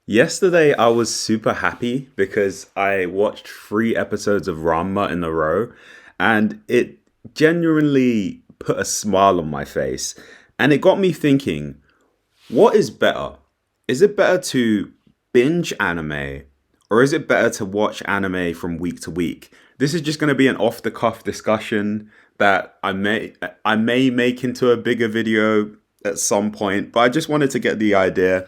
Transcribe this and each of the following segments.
Yesterday, I was super happy because I watched 3 episodes of Ranma in a row, and it genuinely put a smile on my face. And it got me thinking, what is better? Is it better to binge anime, or is it better to watch anime from week to week? This is just going to be an off the cuff discussion that I may make into a bigger video at some point, but I just wanted to get the idea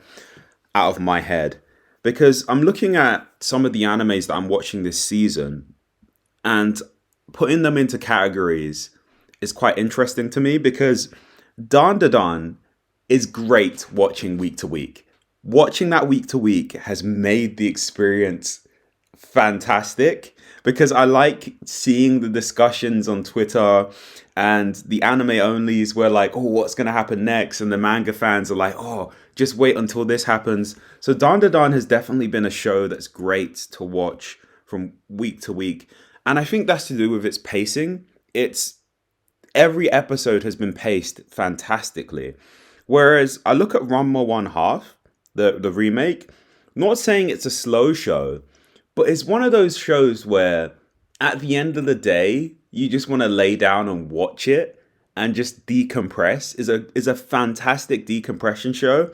out of my head because I'm looking at some of the animes that I'm watching this season and putting them into categories is quite interesting to me because Dan Dan is great watching week to week. Watching that week to week has made the experience fantastic because I like seeing the discussions on Twitter and the anime onlys were like, oh, what's going to happen next? And the manga fans are like, oh, just wait until this happens. So Dan Dan has definitely been a show that's great to watch from week to week. And I think that's to do with its pacing. It's every episode has been paced fantastically. Whereas I look at Ranma One Half, the remake, not saying it's a slow show, but it's one of those shows where at the end of the day, you just want to lay down and watch it and just decompress. Is a fantastic decompression show.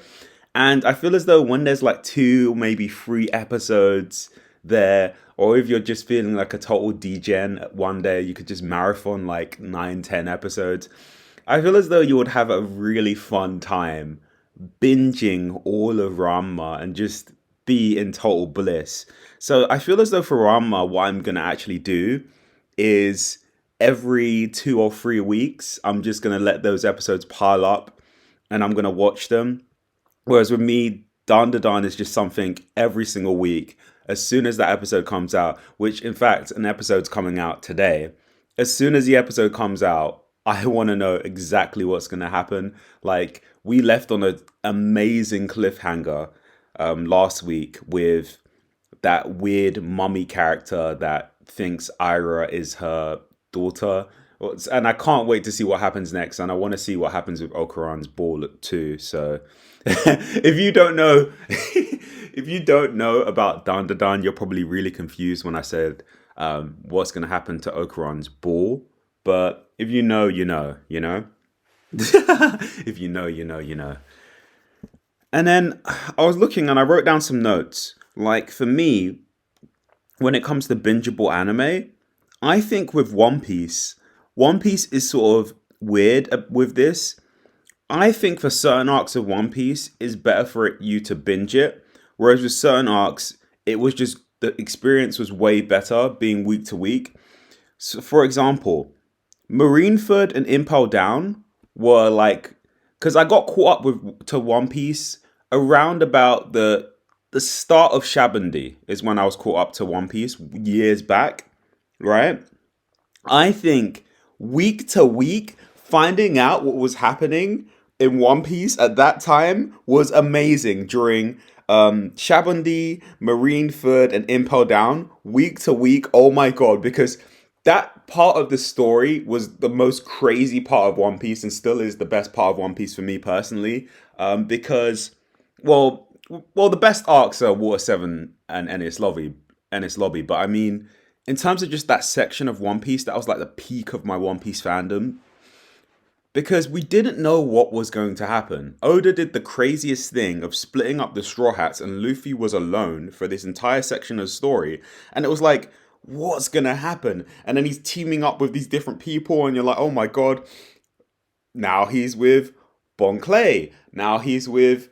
And I feel as though when there's like 2, maybe 3 episodes there, or if you're just feeling like a total degen one day, you could just marathon like 9, 10 episodes. I feel as though you would have a really fun time binging all of Ranma and just be in total bliss. So I feel as though for Ranma, what I'm gonna actually do is every 2 or 3 weeks, I'm just gonna let those episodes pile up and I'm gonna watch them. Whereas with me, Dan Da Dan is just something every single week. As soon as that episode comes out, which in fact, an episode's coming out today. As soon as the episode comes out, I want to know exactly what's going to happen. Like, we left on an amazing cliffhanger last week with that weird mummy character that thinks Ira is her daughter. And I can't wait to see what happens next. And I want to see what happens with Okuran's ball too. So if you don't know, if you don't know about Dan Da Dan, you're probably really confused when I said what's going to happen to Okuran's ball. But if you know, you know, you know. If you know, you know, you know. And then I was looking and I wrote down some notes. Like for me, when it comes to bingeable anime, I think with One Piece is sort of weird with this. I think for certain arcs of One Piece, it's better for you to binge it, whereas with certain arcs, it was just the experience was way better being week to week. So, for example, Marineford and Impel Down were like because I got caught up with to One Piece around about the start of Shabandi is when I was caught up to One Piece years back, right? I think week to week, finding out what was happening in One Piece at that time was amazing during Shabandi, Marineford, and Impel Down. Week to week, oh my god, because that part of the story was the most crazy part of One Piece and still is the best part of One Piece for me personally. Because, well, the best arcs are Water 7 and Enies Lobby, but I mean, in terms of just that section of One Piece, that was like the peak of my One Piece fandom because we didn't know what was going to happen. Oda did the craziest thing of splitting up the Straw Hats, and Luffy was alone for this entire section of story. And it was like, what's gonna happen? And then he's teaming up with these different people, and you're like, oh my god. Now he's with Bon Clay. Now he's with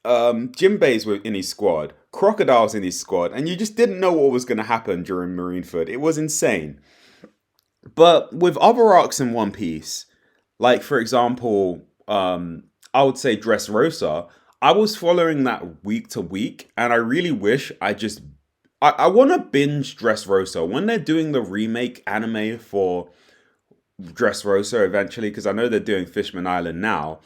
Jinbei's in his squad. Crocodile's in his squad, and you just didn't know what was going to happen during Marineford. It was insane. But with other arcs in One Piece, like for example, I would say Dressrosa, I was following that week to week, and I really wish I want to binge Dressrosa when they're doing the remake anime for Dressrosa eventually, because I know they're doing Fishman Island now.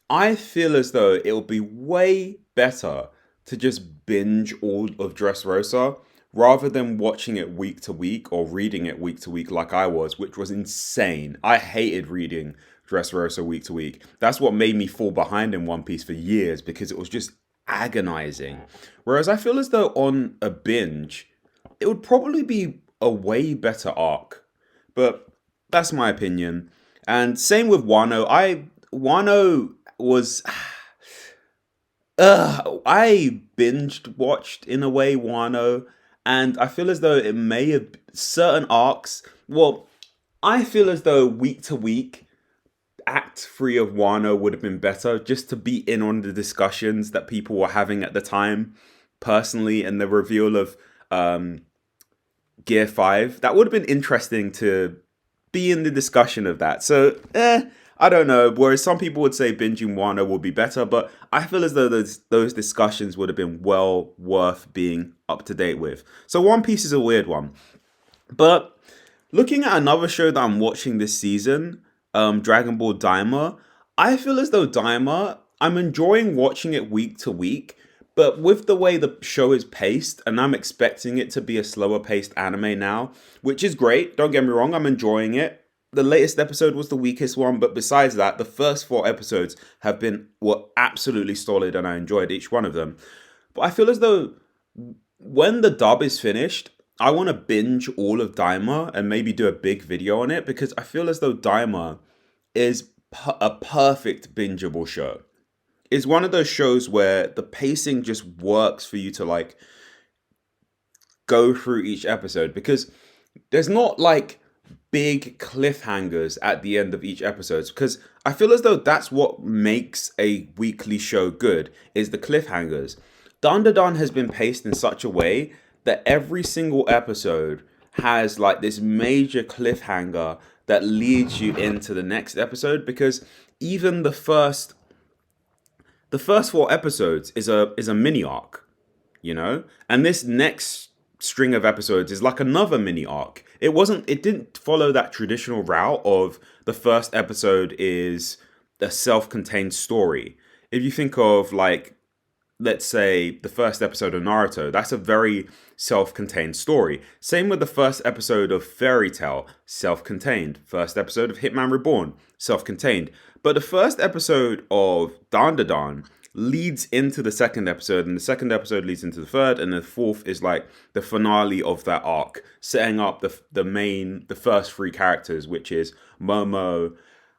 I feel as though it'll be way better to just binge all of Dressrosa rather than watching it week to week or reading it week to week like I was, which was insane. I hated reading Dressrosa week to week. That's what made me fall behind in One Piece for years because it was just agonizing. Whereas I feel as though on a binge, it would probably be a way better arc. But that's my opinion. And same with Wano. Wano was I binged watched in a way Wano, and I feel as though it may have certain arcs. Well, I feel as though week to week, Act 3 of Wano would have been better just to be in on the discussions that people were having at the time, personally, and the reveal of Gear 5. That would have been interesting to be in the discussion of that. So, I don't know. Whereas some people would say binging Wano would be better, but I feel as though those discussions would have been well worth being up to date with. So One Piece is a weird one. But looking at another show that I'm watching this season, Dragon Ball Daima, I feel as though Daima, I'm enjoying watching it week to week, but with the way the show is paced, and I'm expecting it to be a slower paced anime now, which is great. Don't get me wrong, I'm enjoying it. The latest episode was the weakest one, but besides that, the first four episodes were absolutely solid, and I enjoyed each one of them. But I feel as though when the dub is finished, I want to binge all of Daima and maybe do a big video on it because I feel as though Daima is a perfect bingeable show. It's one of those shows where the pacing just works for you to like go through each episode because there's not like big cliffhangers at the end of each episode because I feel as though that's what makes a weekly show good is the cliffhangers. Dandadan has been paced in such a way that every single episode has like this major cliffhanger that leads you into the next episode because even the first four episodes is a mini arc, you know? And this next string of episodes is like another mini arc. It didn't follow that traditional route of the first episode is a self-contained story. If you think of like let's say the first episode of Naruto, that's a very self-contained story. Same with the first episode of Fairy Tail, self-contained. First episode of Hitman Reborn, self-contained. But the first episode of Dandadan leads into the second episode, and the second episode leads into the third, and the fourth is like the finale of that arc, setting up the first three characters, which is Momo,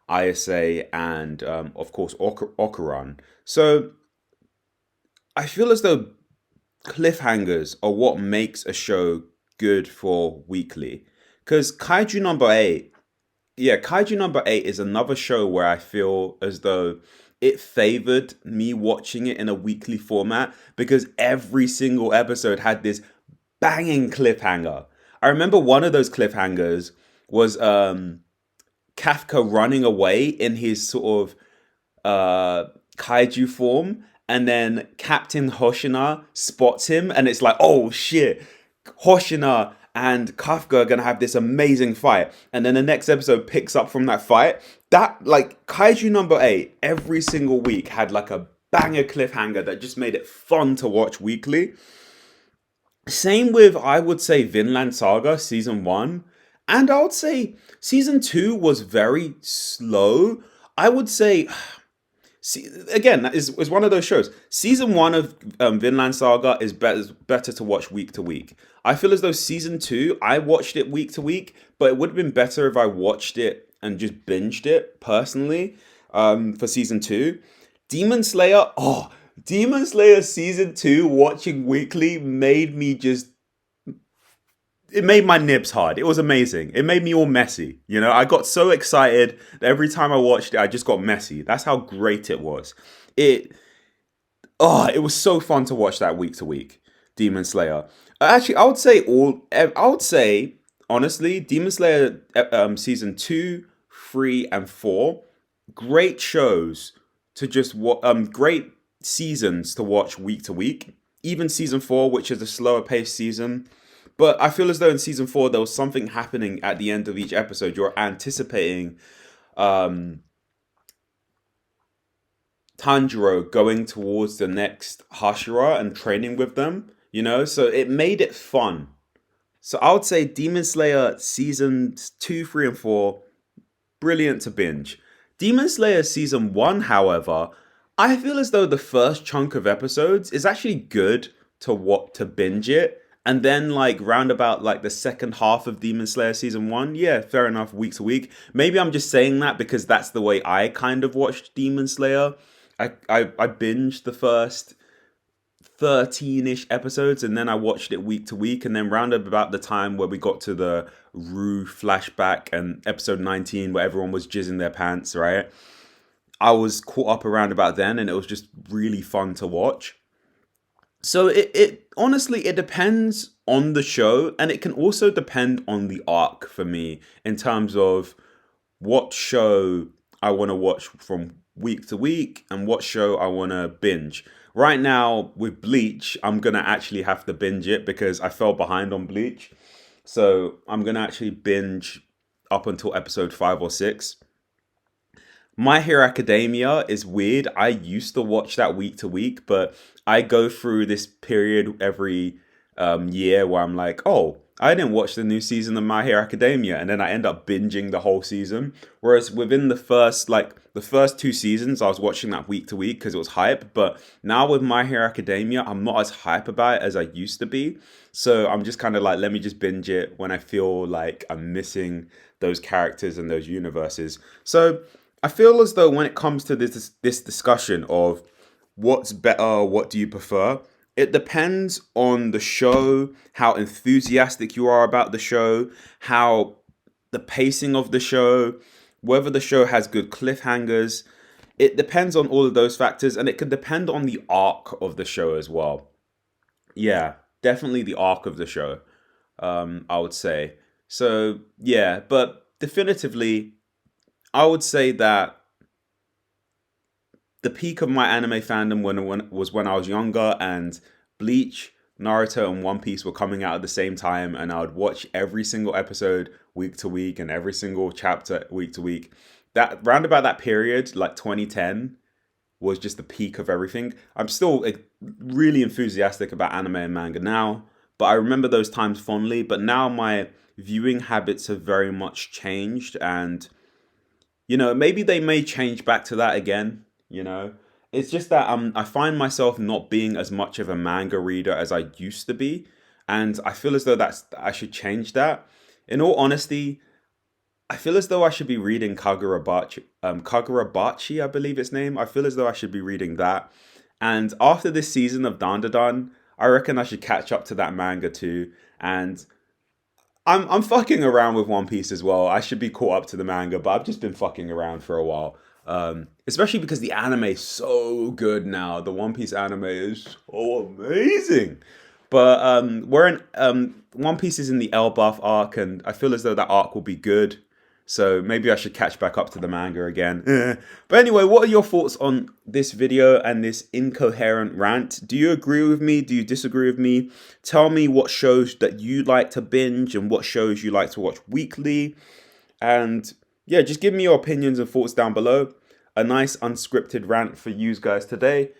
Ayase, and of course Okuran. So I feel as though cliffhangers are what makes a show good for weekly. Because Kaiju number 8 is another show where I feel as though it favored me watching it in a weekly format because every single episode had this banging cliffhanger. I remember one of those cliffhangers was Kafka running away in his sort of kaiju form, and then Captain Hoshina spots him, and it's like, oh shit, Hoshina and Kafka are gonna have this amazing fight, and then the next episode picks up from that fight. That like Kaiju number 8 every single week had like a banger cliffhanger that just made it fun to watch weekly. Same with, I would say, Vinland Saga season 1, and I would say season 2 was very slow. I would say see, again, that is one of those shows. Season 1 of Vinland Saga is better to watch week to week. I feel as though season 2, I watched it week to week, but it would have been better if I watched it and just binged it personally for season 2. Demon Slayer, Demon Slayer season 2 watching weekly made me just it made my nibs hard. It was amazing. It made me all messy. You know, I got so excited that every time I watched it, I just got messy. That's how great it was. It was so fun to watch that week to week. Demon Slayer. Actually, I would say honestly, Demon Slayer season 2, 3, and 4, great shows to just great seasons to watch week to week. Even season 4, which is a slower paced season. But I feel as though in season 4 there was something happening at the end of each episode. You're anticipating Tanjiro going towards the next Hashira and training with them, you know? So it made it fun. So I would say Demon Slayer seasons 2, 3, and 4, brilliant to binge. Demon Slayer season 1, however, I feel as though the first chunk of episodes is actually good to what to binge it. And then like round about like the second half of Demon Slayer season one, yeah, fair enough, week to week. Maybe I'm just saying that because that's the way I kind of watched Demon Slayer. I binged the first 13-ish episodes and then I watched it week to week, and then round about the time where we got to the Rue flashback and episode 19 where everyone was jizzing their pants, right? I was caught up around about then and it was just really fun to watch. So it honestly it depends on the show, and it can also depend on the arc for me in terms of what show I want to watch from week to week and what show I want to binge. Right now with Bleach, I'm going to actually have to binge it because I fell behind on Bleach. So I'm going to actually binge up until episode 5 or 6. My Hero Academia is weird. I used to watch that week to week, but I go through this period every year where I'm like, oh, I didn't watch the new season of My Hero Academia, and then I end up binging the whole season. Whereas within the first two seasons, I was watching that week to week because it was hype. But now with My Hero Academia, I'm not as hype about it as I used to be. So I'm just kind of like, let me just binge it when I feel like I'm missing those characters and those universes. So I feel as though when it comes to this discussion of what's better, what do you prefer, it depends on the show, how enthusiastic you are about the show, how the pacing of the show, whether the show has good cliffhangers. It depends on all of those factors, and it can depend on the arc of the show as well. Yeah, definitely the arc of the show, I would say. So, yeah, but definitively, I would say that the peak of my anime fandom was when I was younger, and Bleach, Naruto, and One Piece were coming out at the same time, and I would watch every single episode week to week and every single chapter week to week. That round about that period, like 2010, was just the peak of everything. I'm still really enthusiastic about anime and manga now, but I remember those times fondly. But now my viewing habits have very much changed, and maybe they may change back to that again. It's just that I find myself not being as much of a manga reader as I used to be, and I feel as though I should change that. In all honesty, I feel as though I should be reading Kagurabachi, I believe its name. I feel as though I should be reading that. And after this season of Dandadan, I reckon I should catch up to that manga too. And I'm fucking around with One Piece as well. I should be caught up to the manga, but I've just been fucking around for a while. Especially because the anime is so good now. The One Piece anime is so amazing. But we're in One Piece is in the Elbaf arc, and I feel as though that arc will be good. So maybe I should catch back up to the manga again. But anyway, what are your thoughts on this video and this incoherent rant? Do you agree with me? Do you disagree with me? Tell me what shows that you like to binge and what shows you like to watch weekly. And yeah, just give me your opinions and thoughts down below. A nice unscripted rant for you guys today.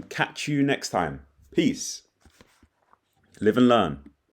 Catch you next time. Peace. Live and learn.